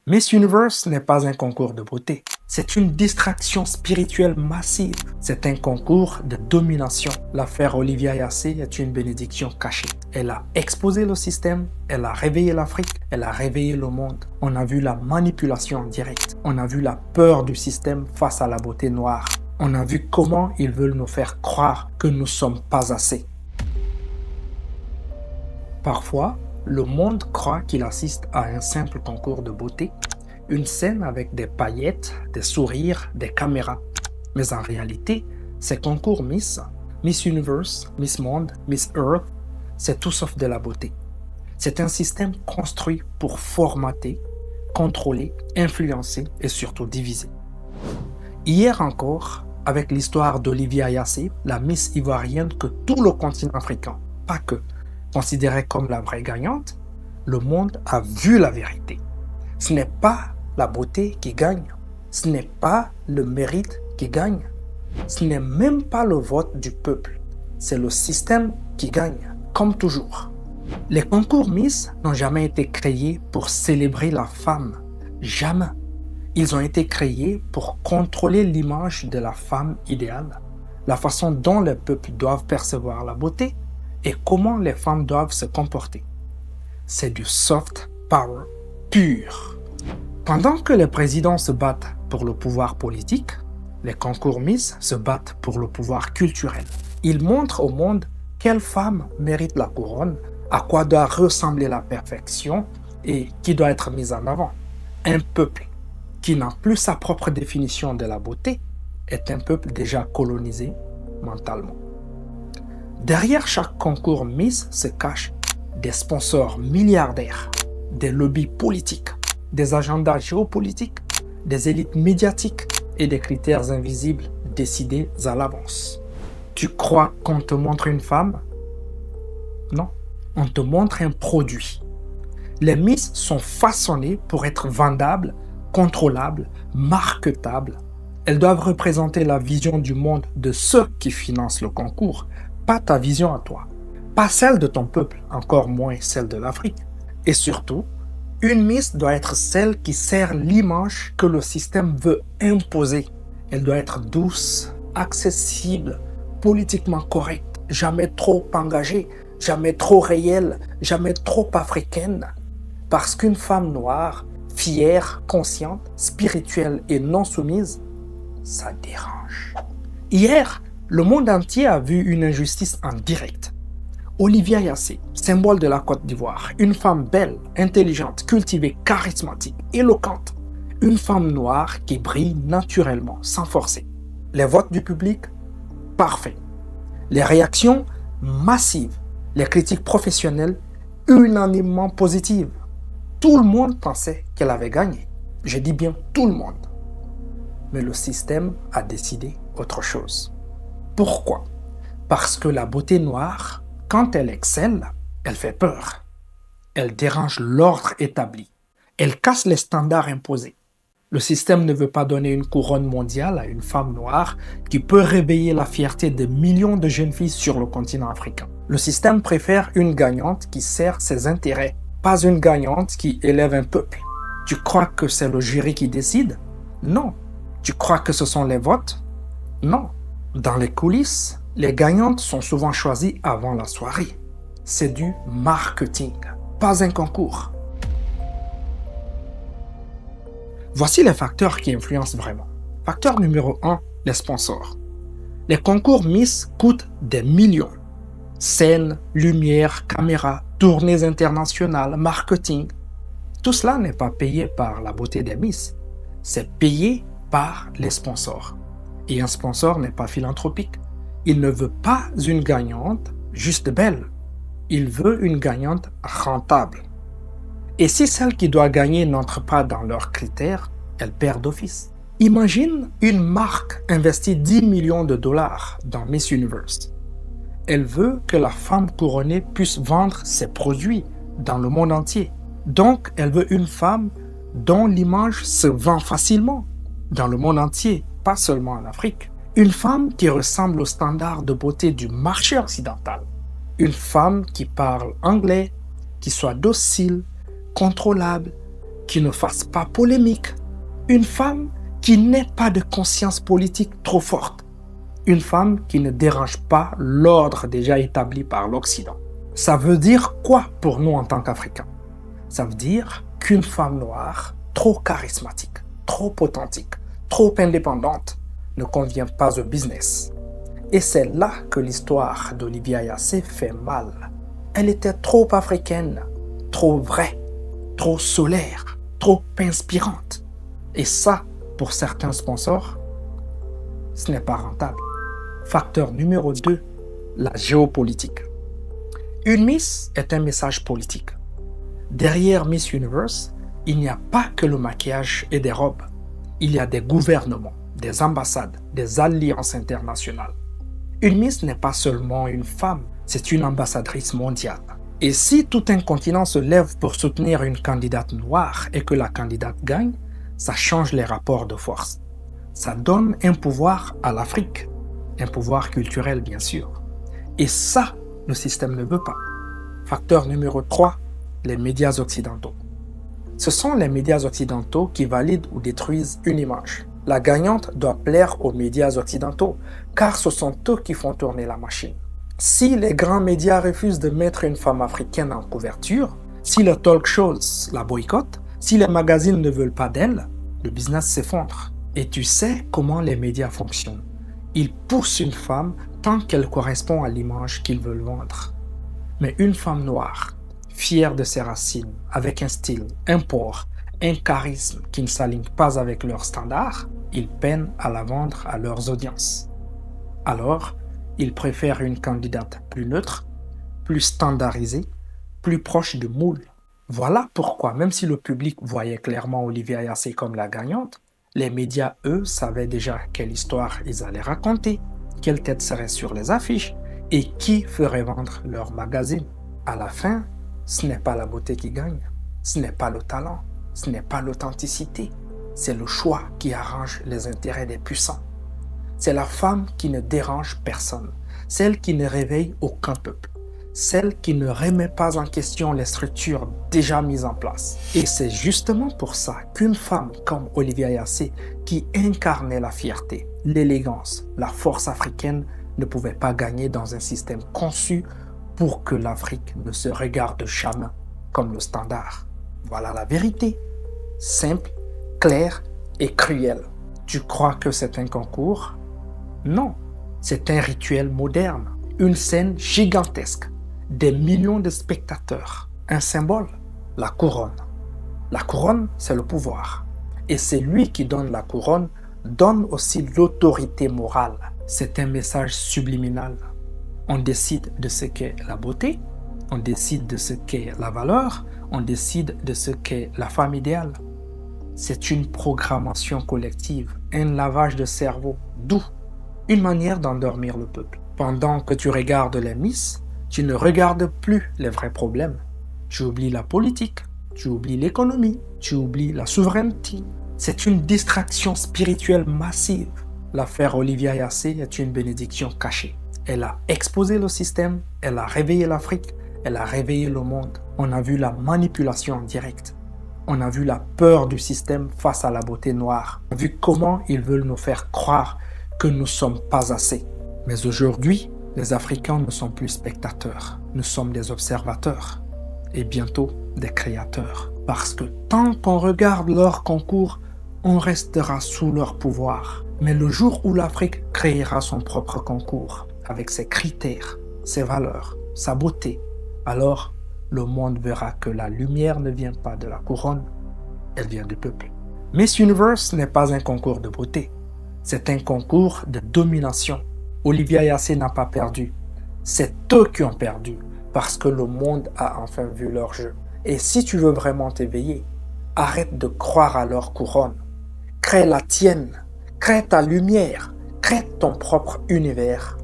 Miss Universe n'est pas un concours de beauté. C'est une distraction spirituelle massive. C'est un concours de domination. L'affaire Olivia Yassé est une bénédiction cachée. Elle a exposé le système, elle a réveillé l'Afrique, elle a réveillé le monde. On a vu la manipulation en direct. On a vu la peur du système face à la beauté noire. On a vu comment ils veulent nous faire croire que nous ne sommes pas assez. Parfois, le monde croit qu'il assiste à un simple concours de beauté, une scène avec des paillettes, des sourires, des caméras. Mais en réalité, ces concours Miss Universe, Miss Monde, Miss Earth, c'est tout sauf de la beauté. C'est un système construit pour formater, contrôler, influencer et surtout diviser. Hier encore, avec l'histoire d'Olivia Yassé, la Miss ivoirienne que tout le continent africain, pas que, considérée comme la vraie gagnante, le monde a vu la vérité. Ce n'est pas la beauté qui gagne, ce n'est pas le mérite qui gagne, ce n'est même pas le vote du peuple, c'est le système qui gagne, comme toujours. Les concours Miss n'ont jamais été créés pour célébrer la femme, jamais. Ils ont été créés pour contrôler l'image de la femme idéale, la façon dont les peuples doivent percevoir la beauté, et comment les femmes doivent se comporter. C'est du soft power pur. Pendant que les présidents se battent pour le pouvoir politique, les concours Miss se battent pour le pouvoir culturel. Ils montrent au monde quelle femme mérite la couronne, à quoi doit ressembler la perfection et qui doit être mise en avant. Un peuple qui n'a plus sa propre définition de la beauté est un peuple déjà colonisé mentalement. Derrière chaque concours Miss se cachent des sponsors milliardaires, des lobbies politiques, des agendas géopolitiques, des élites médiatiques et des critères invisibles décidés à l'avance. Tu crois qu'on te montre une femme? Non, on te montre un produit. Les Miss sont façonnées pour être vendables, contrôlables, marketables. Elles doivent représenter la vision du monde de ceux qui financent le concours, pas ta vision à toi, pas celle de ton peuple, encore moins celle de l'Afrique. Et surtout, une Miss doit être celle qui sert l'image que le système veut imposer. Elle doit être douce, accessible, politiquement correcte, jamais trop engagée, jamais trop réelle, jamais trop africaine. Parce qu'une femme noire, fière, consciente, spirituelle et non soumise, ça dérange. Hier, le monde entier a vu une injustice en direct. Olivia Yassé, symbole de la Côte d'Ivoire, une femme belle, intelligente, cultivée, charismatique, éloquente. Une femme noire qui brille naturellement, sans forcer. Les votes du public, parfait. Les réactions, massives. Les critiques professionnelles, unanimement positives. Tout le monde pensait qu'elle avait gagné. Je dis bien tout le monde. Mais le système a décidé autre chose. Pourquoi? Parce que la beauté noire, quand elle excelle, elle fait peur. Elle dérange l'ordre établi. Elle casse les standards imposés. Le système ne veut pas donner une couronne mondiale à une femme noire qui peut réveiller la fierté de millions de jeunes filles sur le continent africain. Le système préfère une gagnante qui sert ses intérêts, pas une gagnante qui élève un peuple. Tu crois que c'est le jury qui décide? Non. Tu crois que ce sont les votes? Non. Dans les coulisses, les gagnantes sont souvent choisies avant la soirée. C'est du marketing, pas un concours. Voici les facteurs qui influencent vraiment. Facteur numéro 1, les sponsors. Les concours Miss coûtent des millions. Scènes, lumière, caméras, tournées internationales, marketing. Tout cela n'est pas payé par la beauté des Miss. C'est payé par les sponsors. Et un sponsor n'est pas philanthropique. Il ne veut pas une gagnante juste belle. Il veut une gagnante rentable. Et si celle qui doit gagner n'entre pas dans leurs critères, elle perd d'office. Imagine une marque investit 10 millions de dollars dans Miss Universe. Elle veut que la femme couronnée puisse vendre ses produits dans le monde entier. Donc, elle veut une femme dont l'image se vend facilement dans le monde entier, pas seulement en Afrique. Une femme qui ressemble aux standards de beauté du marché occidental. Une femme qui parle anglais, qui soit docile, contrôlable, qui ne fasse pas polémique, une femme qui n'ait pas de conscience politique trop forte, une femme qui ne dérange pas l'ordre déjà établi par l'Occident. Ça veut dire quoi pour nous en tant qu'Africains? Ça veut dire qu'une femme noire trop charismatique, trop authentique, trop indépendante ne convient pas au business. Et c'est là que l'histoire d'Olivia Yassé fait mal. Elle était trop africaine, trop vraie, trop solaire, trop inspirante. Et ça, pour certains sponsors, ce n'est pas rentable. Facteur numéro 2, la géopolitique. Une Miss est un message politique. Derrière Miss Universe, il n'y a pas que le maquillage et des robes. Il y a des gouvernements, des ambassades, des alliances internationales. Une Miss n'est pas seulement une femme, c'est une ambassadrice mondiale. Et si tout un continent se lève pour soutenir une candidate noire et que la candidate gagne, ça change les rapports de force. Ça donne un pouvoir à l'Afrique, un pouvoir culturel bien sûr. Et ça, le système ne veut pas. Facteur numéro 3, les médias occidentaux. Ce sont les médias occidentaux qui valident ou détruisent une image. La gagnante doit plaire aux médias occidentaux, car ce sont eux qui font tourner la machine. Si les grands médias refusent de mettre une femme africaine en couverture, si le talk shows la boycottent, si les magazines ne veulent pas d'elle, le business s'effondre. Et tu sais comment les médias fonctionnent. Ils poussent une femme tant qu'elle correspond à l'image qu'ils veulent vendre. Mais une femme noire, fière de ses racines, avec un style, un port, un charisme qui ne s'aligne pas avec leurs standards, ils peinent à la vendre à leurs audiences. Alors, ils préfèrent une candidate plus neutre, plus standardisée, plus proche du moule. Voilà pourquoi, même si le public voyait clairement Olivia Yassé comme la gagnante, les médias, eux, savaient déjà quelle histoire ils allaient raconter, quelle tête serait sur les affiches et qui ferait vendre leur magazine. À la fin, ce n'est pas la beauté qui gagne, ce n'est pas le talent, ce n'est pas l'authenticité, c'est le choix qui arrange les intérêts des puissants. C'est la femme qui ne dérange personne, celle qui ne réveille aucun peuple, celle qui ne remet pas en question les structures déjà mises en place. Et c'est justement pour ça qu'une femme comme Olivia Yassé, qui incarnait la fierté, l'élégance, la force africaine, ne pouvait pas gagner dans un système conçu pour que l'Afrique ne se regarde jamais comme le standard. Voilà la vérité, simple, claire et cruelle. Tu crois que c'est un concours? Non, c'est un rituel moderne, une scène gigantesque, des millions de spectateurs, un symbole, la couronne. La couronne, c'est le pouvoir. Et c'est lui qui donne la couronne, donne aussi l'autorité morale. C'est un message subliminal. On décide de ce qu'est la beauté, on décide de ce qu'est la valeur, on décide de ce qu'est la femme idéale. C'est une programmation collective, un lavage de cerveau doux, une manière d'endormir le peuple. Pendant que tu regardes les Miss, tu ne regardes plus les vrais problèmes. Tu oublies la politique, tu oublies l'économie, tu oublies la souveraineté. C'est une distraction spirituelle massive. L'affaire Olivia Yassé est une bénédiction cachée. Elle a exposé le système, elle a réveillé l'Afrique, elle a réveillé le monde. On a vu la manipulation en direct. On a vu la peur du système face à la beauté noire. On a vu comment ils veulent nous faire croire que nous ne sommes pas assez. Mais aujourd'hui, les Africains ne sont plus spectateurs. Nous sommes des observateurs et bientôt des créateurs. Parce que tant qu'on regarde leur concours, on restera sous leur pouvoir. Mais le jour où l'Afrique créera son propre concours, avec ses critères, ses valeurs, sa beauté, alors le monde verra que la lumière ne vient pas de la couronne, elle vient du peuple. Miss Universe n'est pas un concours de beauté, c'est un concours de domination. Olivia Yassé n'a pas perdu, c'est eux qui ont perdu, parce que le monde a enfin vu leur jeu. Et si tu veux vraiment t'éveiller, arrête de croire à leur couronne, crée la tienne, crée ta lumière, crée ton propre univers.